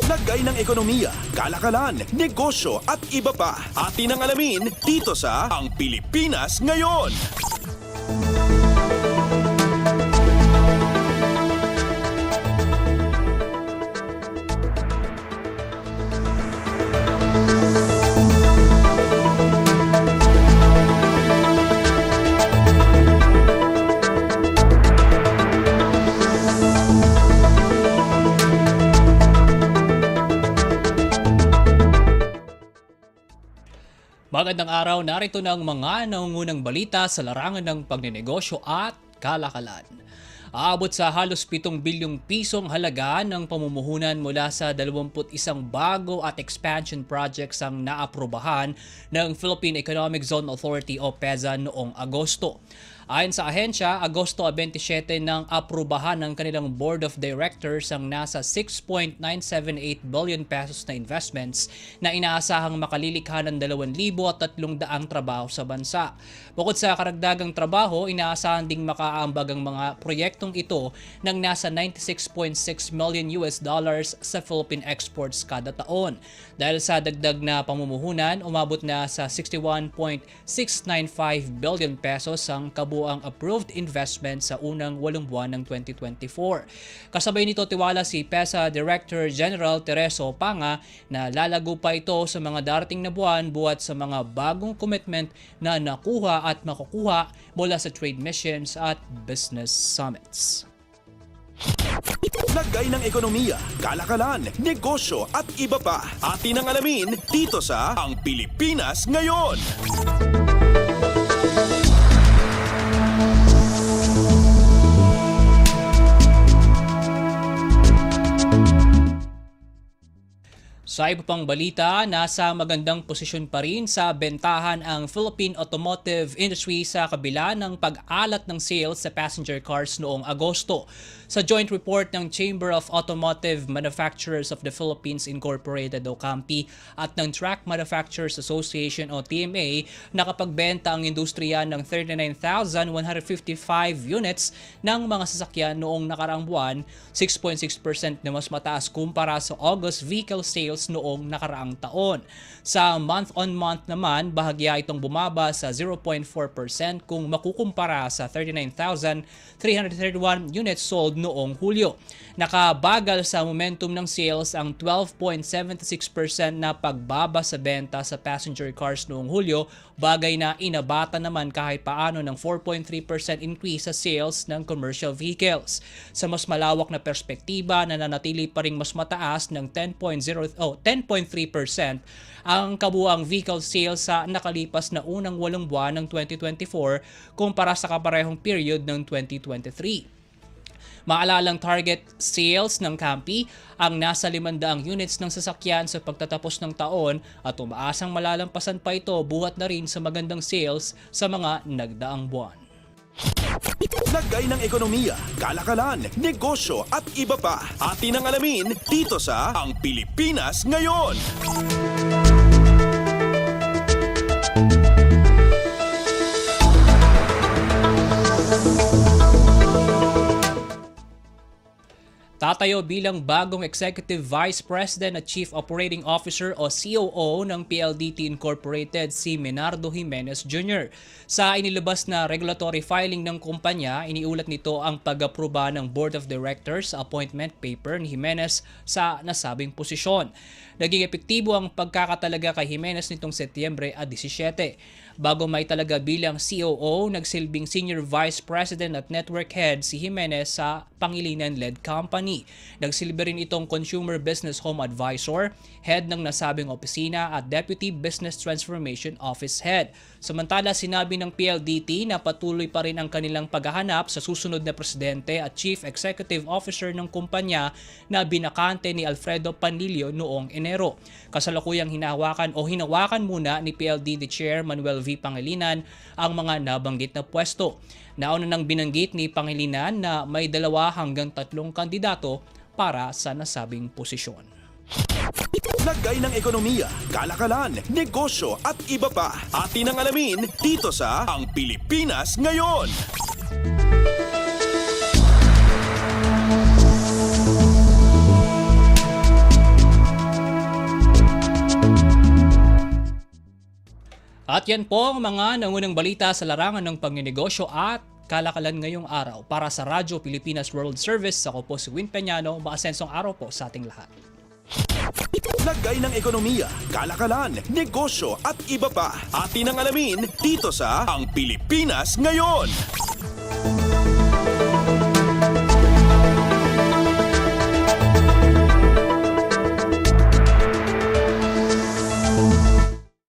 Lagay ng ekonomiya, kalakalan, negosyo at iba pa. Atin ang alamin dito sa Ang Pilipinas Ngayon. Magandang araw, narito ng mga nangungunang balita sa larangan ng pagnenegosyo at kalakalan. Aabot sa halos 7 bilyong pisong halaga ng pamumuhunan mula sa 21 bago at expansion projects ang naaprubahan ng Philippine Economic Zone Authority o PEZA noong Agosto. Ayon sa ahensya, Agosto 27 nang aprubahan ng kanilang Board of Directors ang nasa 6.978 billion pesos na investments na inaasahang makalilikha ng 2,300 trabaho sa bansa. Bukod sa karagdagang trabaho, inaasahan ding makaambag ang mga proyektong ito ng nasa 96.6 million US dollars sa Philippine exports kada taon. Dahil sa dagdag na pamumuhunan, umabot na sa 61.695 billion pesos ang ang approved investment sa unang 8 buwan ng 2024. Kasabay nito tiwala si PEZA Director General Tereso Panga na lalago pa ito sa mga darating na buwan buhat sa mga bagong commitment na nakuha at makukuha mula sa trade missions at business summits. Lagay ng ekonomiya, kalakalan, negosyo at iba pa. Atin ang alamin dito sa Ang Pilipinas Ngayon. Sa iba pang balita, nasa magandang posisyon pa rin sa bentahan ang Philippine automotive industry sa kabila ng pag-alat ng sales sa passenger cars noong Agosto. Sa joint report ng Chamber of Automotive Manufacturers of the Philippines Incorporated o CAMPI at ng Truck Manufacturers Association o TMA, nakapagbenta ang industriya ng 39,155 units ng mga sasakyan noong nakaraang buwan, 6.6% na mas mataas kumpara sa August vehicle sales noong nakaraang taon. Sa month-on-month naman, bahagya itong bumaba sa 0.4% kung makukumpara sa 39,331 units sold noong Hulyo. Nakabagal sa momentum ng sales ang 12.76% na pagbaba sa benta sa passenger cars noong Hulyo, bagay na inabata naman kahit paano ng 4.3% increase sa sales ng commercial vehicles. Sa mas malawak na perspektiba, nananatili pa ring mas mataas ng 10.3% ang kabuang vehicle sales sa nakalipas na unang 8 buwan ng 2024 kumpara sa kaparehong period ng 2023. Maalalang target sales ng CAMPI ang nasa 500 units ng sasakyan sa pagtatapos ng taon at umaasang malalampasan pa ito buhat na rin sa magandang sales sa mga nagdaang buwan. Lagay ng ekonomiya, kalakalan, negosyo at iba pa. Atin ang alamin dito sa Ang Pilipinas Ngayon. Tatayo bilang bagong Executive Vice President at Chief Operating Officer o COO ng PLDT Incorporated si Menardo Jimenez Jr. Sa inilabas na regulatory filing ng kumpanya, iniulat nito ang pag-aproba ng Board of Directors sa appointment paper ni Jimenez sa nasabing posisyon. Naging epektibo ang pagkakatalaga kay Jimenez nitong Setyembre 17. Bago may talaga bilang COO, nagsilbing Senior Vice President at Network Head si Jimenez sa Pangilinan-led company. Nagsilbi rin itong Consumer Business Home Advisor, Head ng nasabing opisina at Deputy Business Transformation Office Head. Samantala, sinabi ng PLDT na patuloy pa rin ang kanilang paghahanap sa susunod na presidente at Chief Executive Officer ng kumpanya na binakante ni Alfredo Panlilio noong Enero. Kasalukuyang hinawakan muna ni PLDT Chair Manuel V. Pangilinan ang mga nabanggit na pwesto. Nauna nang binanggit ni Pangilinan na may 2 hanggang 3 kandidato para sa nasabing posisyon. Lagay ng ekonomiya, kalakalan, negosyo at iba pa. Atin ang alamin dito sa Ang Pilipinas Ngayon. At yan po ang mga nangunang balita sa larangan ng pagninegosyo at kalakalan ngayong araw. Para sa Radyo Pilipinas World Service, ako po si Win Peñano. Maasensong araw po sa ating lahat. Lagay ng ekonomiya, kalakalan, negosyo at iba pa. Atin ang alamin dito sa Ang Pilipinas Ngayon.